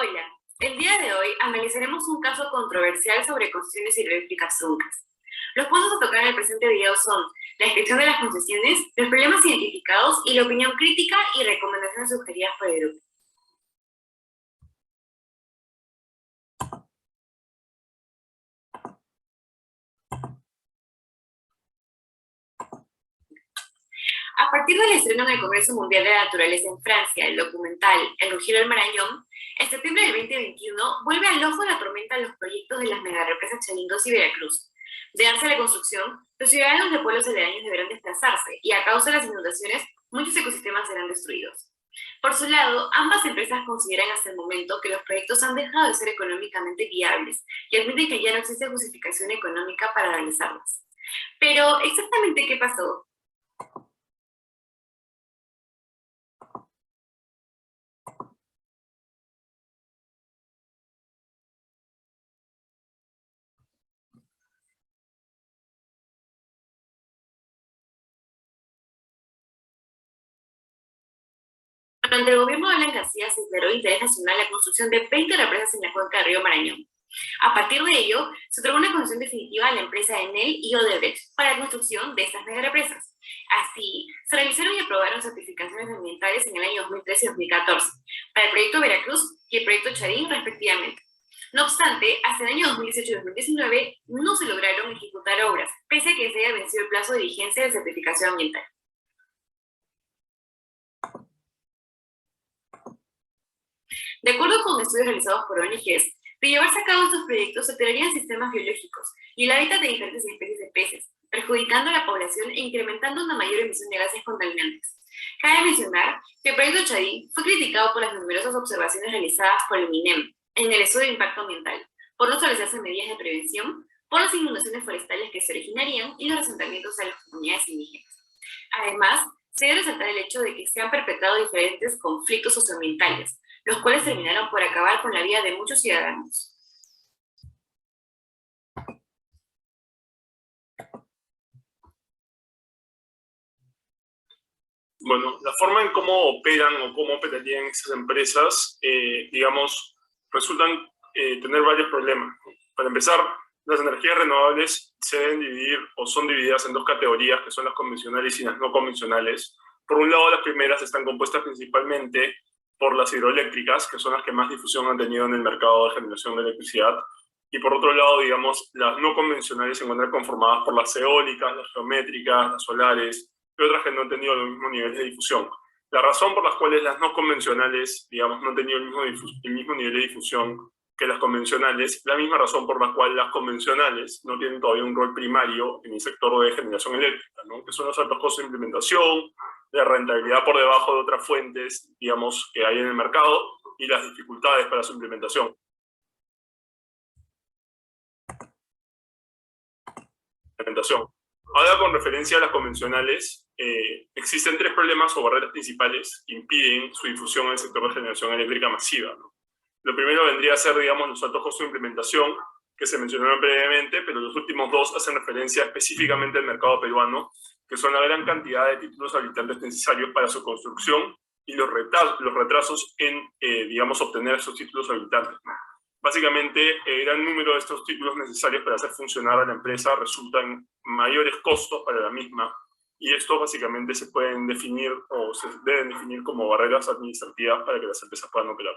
Hola, el día de hoy analizaremos un caso controversial sobre concesiones hidroeléctricas truncas. Los puntos a tocar en el presente video son la descripción de las concesiones, los problemas identificados y la opinión crítica y recomendaciones sugeridas por el grupo. A partir del estreno en el Congreso Mundial de la Naturaleza en Francia, el documental El rugido del Marañón, en septiembre del 2021 vuelve al ojo de la tormenta los proyectos de las megarepresas Chalín 2 y Veracruz. De darse la construcción, los ciudadanos de pueblos aledaños deberán desplazarse y a causa de las inundaciones, muchos ecosistemas serán destruidos. Por su lado, ambas empresas consideran hasta el momento que los proyectos han dejado de ser económicamente viables y admiten que ya no existe justificación económica para realizarlas. Pero, ¿exactamente qué pasó? Durante el gobierno de Alan García se declaró de interés nacional la construcción de 20 represas en la cuenca del río Marañón. A partir de ello, se otorgó una concesión definitiva a la empresa Enel y Odebrecht para la construcción de estas megarepresas. Así, se realizaron y aprobaron certificaciones ambientales en el año 2013 y 2014 para el proyecto Veracruz y el proyecto Charín, respectivamente. No obstante, hasta el año 2018 y 2019 no se lograron ejecutar obras, pese a que se haya vencido el plazo de vigencia de certificación ambiental. De acuerdo con estudios realizados por ONGs, de llevarse a cabo estos proyectos se alterarían sistemas biológicos y el hábitat de diferentes especies de peces, perjudicando a la población e incrementando una mayor emisión de gases contaminantes. Cabe mencionar que el proyecto Charín fue criticado por las numerosas observaciones realizadas por el MINEM en el estudio de impacto ambiental, por no establecerse medidas de prevención, por las inundaciones forestales que se originarían y los asentamientos a las comunidades indígenas. Además, se debe resaltar el hecho de que se han perpetrado diferentes conflictos socioambientales, los cuales terminaron por acabar con la vida de muchos ciudadanos. Bueno, la forma en cómo operan o cómo operarían esas empresas, digamos, resultan tener varios problemas. Para empezar, las energías renovables se deben dividir o son divididas en dos categorías, que son las convencionales y las no convencionales. Por un lado, las primeras están compuestas principalmente por las hidroeléctricas, que son las que más difusión han tenido en el mercado de generación de electricidad. Y por otro lado, digamos, las no convencionales se encuentran conformadas por las eólicas, las geométricas, las solares, y otras que no han tenido el mismo nivel de difusión. La razón por la cual las no convencionales, digamos, no han tenido el mismo nivel de difusión que las convencionales, la misma razón por la cual las convencionales no tienen todavía un rol primario en el sector de generación eléctrica, ¿no? Que son los altos costos de implementación, la rentabilidad por debajo de otras fuentes, digamos, que hay en el mercado, y las dificultades para su implementación. Ahora, con referencia a las convencionales, existen tres problemas o barreras principales que impiden su difusión en el sector de generación eléctrica masiva, ¿no? Lo primero vendría a ser, digamos, los altos costos de implementación, que se mencionaron previamente, pero los últimos dos hacen referencia específicamente al mercado peruano, que son la gran cantidad de títulos habilitantes necesarios para su construcción y los retrasos en, digamos, obtener esos títulos habilitantes, ¿no? Básicamente, el gran número de estos títulos necesarios para hacer funcionar a la empresa resultan mayores costos para la misma, y estos básicamente se pueden definir o se deben definir como barreras administrativas para que las empresas puedan operar.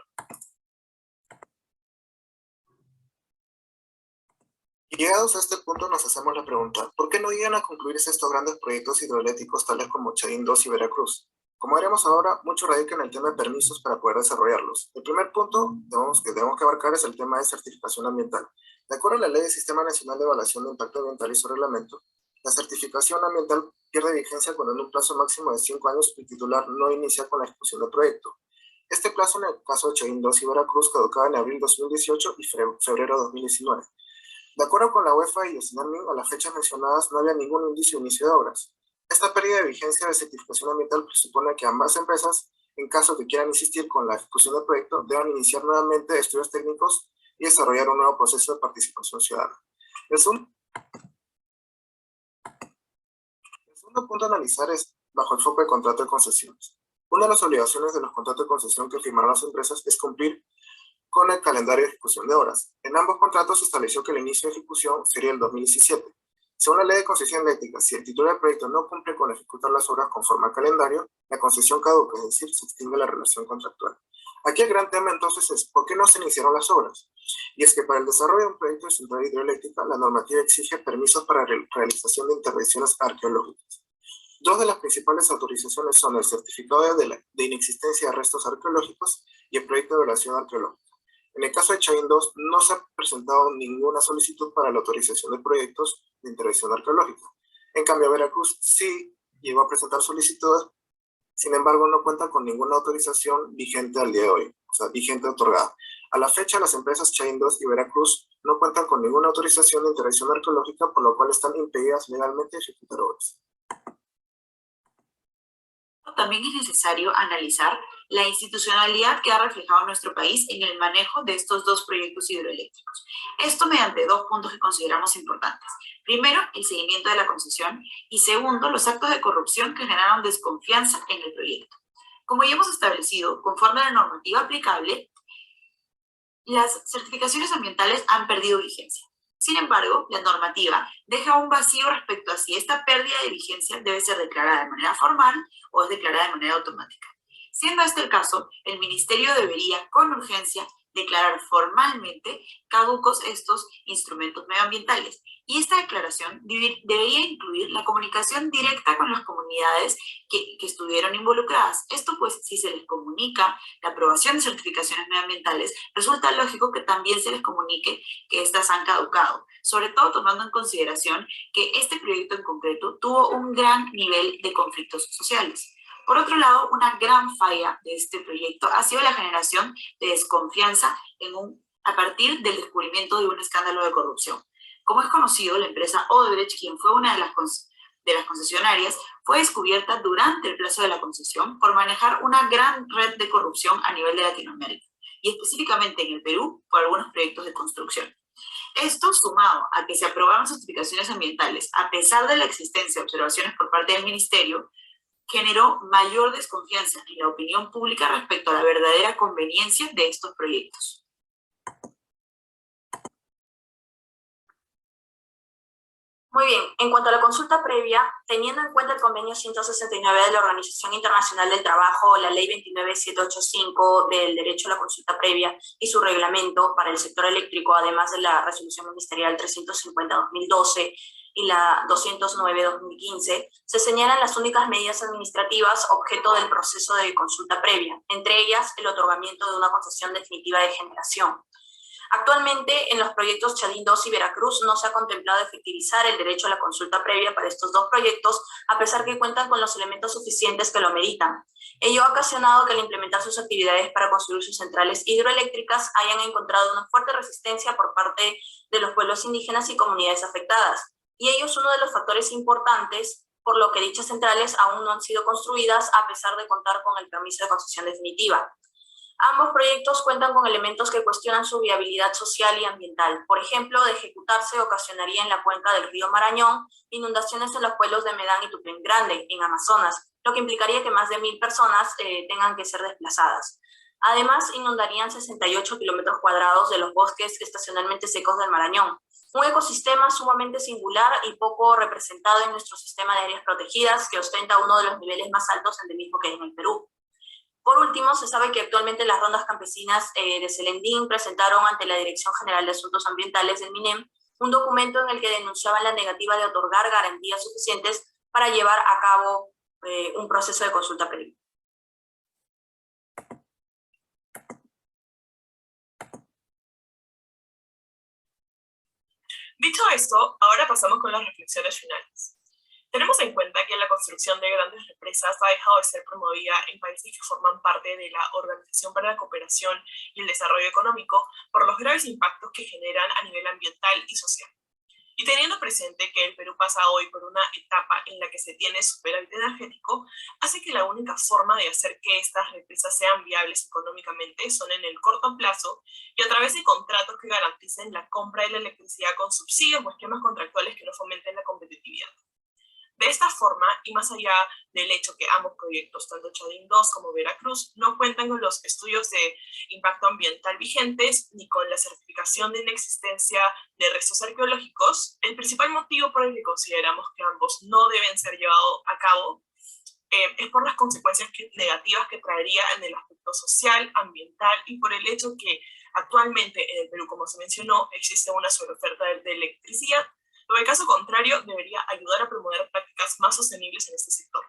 Llegados a este punto nos hacemos la pregunta, ¿por qué no llegan a concluirse estos grandes proyectos hidroeléctricos tales como Charín 2 y Veracruz? Como veremos ahora, mucho radica en el tema de permisos para poder desarrollarlos. El primer punto que debemos abarcar es el tema de certificación ambiental. De acuerdo a la Ley del Sistema Nacional de Evaluación de Impacto Ambiental y su reglamento, la certificación ambiental pierde vigencia cuando en un plazo máximo de 5 años el titular no inicia con la ejecución del proyecto. Este plazo en el caso de Charín 2 y Veracruz caducaba en abril 2018 y febrero 2019. De acuerdo con la UEFA y el SNAMI, a las fechas mencionadas no había ningún indicio de inicio de obras. Esta pérdida de vigencia de certificación ambiental presupone que ambas empresas, en caso que quieran insistir con la ejecución del proyecto, deban iniciar nuevamente estudios técnicos y desarrollar un nuevo proceso de participación ciudadana. El segundo punto a analizar es bajo el foco de contrato de concesiones. Una de las obligaciones de los contratos de concesión que firmarán las empresas es cumplir con el calendario de ejecución de obras. En ambos contratos se estableció que el inicio de ejecución sería el 2017. Según la Ley de Concesión Eléctrica, si el titular del proyecto no cumple con ejecutar las obras conforme al calendario, la concesión caduca, es decir, se extingue la relación contractual. Aquí el gran tema entonces es, ¿por qué no se iniciaron las obras? Y es que para el desarrollo de un proyecto de central hidroeléctrica, la normativa exige permisos para realización de intervenciones arqueológicas. Dos de las principales autorizaciones son el certificado de inexistencia de restos arqueológicos y el proyecto de evaluación arqueológica. En el caso de Chahín 2, no se ha presentado ninguna solicitud para la autorización de proyectos de intervención arqueológica. En cambio, Veracruz sí llegó a presentar solicitudes, sin embargo, no cuenta con ninguna autorización vigente al día de hoy, o sea, vigente otorgada. A la fecha, las empresas Chahín 2 y Veracruz no cuentan con ninguna autorización de intervención arqueológica, por lo cual están impedidas legalmente de ejecutar obras. También es necesario analizar la institucionalidad que ha reflejado nuestro país en el manejo de estos dos proyectos hidroeléctricos. Esto mediante dos puntos que consideramos importantes. Primero, el seguimiento de la concesión y segundo, los actos de corrupción que generaron desconfianza en el proyecto. Como ya hemos establecido, conforme a la normativa aplicable, las certificaciones ambientales han perdido vigencia. Sin embargo, la normativa deja un vacío respecto a si esta pérdida de vigencia debe ser declarada de manera formal o es declarada de manera automática. Siendo este el caso, el Ministerio debería, con urgencia, declarar formalmente caducos estos instrumentos medioambientales. Y esta declaración debería incluir la comunicación directa con las comunidades que estuvieron involucradas. Esto pues, si se les comunica la aprobación de certificaciones medioambientales, resulta lógico que también se les comunique que éstas han caducado, sobre todo tomando en consideración que este proyecto en concreto tuvo un gran nivel de conflictos sociales. Por otro lado, una gran falla de este proyecto ha sido la generación de desconfianza a partir del descubrimiento de un escándalo de corrupción. Como es conocido, la empresa Odebrecht, quien fue una de las concesionarias, fue descubierta durante el plazo de la concesión por manejar una gran red de corrupción a nivel de Latinoamérica, y específicamente en el Perú por algunos proyectos de construcción. Esto, sumado a que se aprobaron certificaciones ambientales a pesar de la existencia de observaciones por parte del Ministerio, generó mayor desconfianza en la opinión pública respecto a la verdadera conveniencia de estos proyectos. Muy bien, en cuanto a la consulta previa, teniendo en cuenta el convenio 169 de la Organización Internacional del Trabajo, la ley 29785 del derecho a la consulta previa y su reglamento para el sector eléctrico, además de la resolución ministerial 350-2012 y la 209-2015, se señalan las únicas medidas administrativas objeto del proceso de consulta previa, entre ellas el otorgamiento de una concesión definitiva de generación. Actualmente, en los proyectos Chahín 2 y Veracruz no se ha contemplado efectivizar el derecho a la consulta previa para estos dos proyectos, a pesar que cuentan con los elementos suficientes que lo meritan. Ello ha ocasionado que al implementar sus actividades para construir sus centrales hidroeléctricas hayan encontrado una fuerte resistencia por parte de los pueblos indígenas y comunidades afectadas. Y ello es uno de los factores importantes por lo que dichas centrales aún no han sido construidas a pesar de contar con el permiso de concesión definitiva. Ambos proyectos cuentan con elementos que cuestionan su viabilidad social y ambiental. Por ejemplo, de ejecutarse ocasionaría en la cuenca del río Marañón inundaciones en los pueblos de Medán y Tupén Grande, en Amazonas, lo que implicaría que más de 1000 personas tengan que ser desplazadas. Además, inundarían 68 kilómetros cuadrados de los bosques estacionalmente secos del Marañón, un ecosistema sumamente singular y poco representado en nuestro sistema de áreas protegidas, que ostenta uno de los niveles más altos endemismo que hay en el Perú. Por último, se sabe que actualmente las rondas campesinas de Selendín presentaron ante la Dirección General de Asuntos Ambientales del MINEM un documento en el que denunciaban la negativa de otorgar garantías suficientes para llevar a cabo un proceso de consulta previa. Dicho esto, ahora pasamos con las reflexiones finales. Tenemos en cuenta que la construcción de grandes represas ha dejado de ser promovida en países que forman parte de la Organización para la Cooperación y el Desarrollo Económico por los graves impactos que generan a nivel ambiental y social. Y teniendo presente que el Perú pasa hoy por una etapa en la que se tiene superávit energético, hace que la única forma de hacer que estas represas sean viables económicamente son en el corto plazo y a través de contratos que garanticen la compra de la electricidad con subsidios o esquemas contractuales que no fomenten la competitividad. De esta forma, y más allá del hecho que ambos proyectos, tanto Chadín 2 como Veracruz, no cuentan con los estudios de impacto ambiental vigentes ni con la certificación de inexistencia de restos arqueológicos, el principal motivo por el que consideramos que ambos no deben ser llevados a cabo es por las consecuencias negativas que traería en el aspecto social, ambiental y por el hecho que actualmente en el Perú, como se mencionó, existe una sobreoferta de electricidad, lo que en caso contrario debería ayudar a promover prácticas más sostenibles en este sector.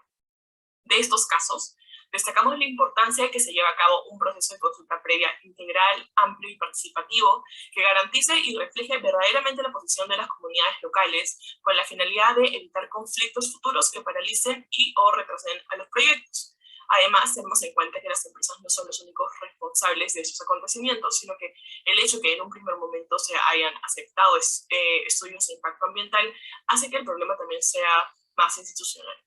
De estos casos, destacamos la importancia de que se lleve a cabo un proceso de consulta previa integral, amplio y participativo que garantice y refleje verdaderamente la posición de las comunidades locales con la finalidad de evitar conflictos futuros que paralicen y o retrasen a los proyectos. Además, tenemos en cuenta que las empresas no son los únicos responsables de esos acontecimientos, sino que el hecho que en un primer momento se hayan aceptado estudios de impacto ambiental hace que el problema también sea más institucional.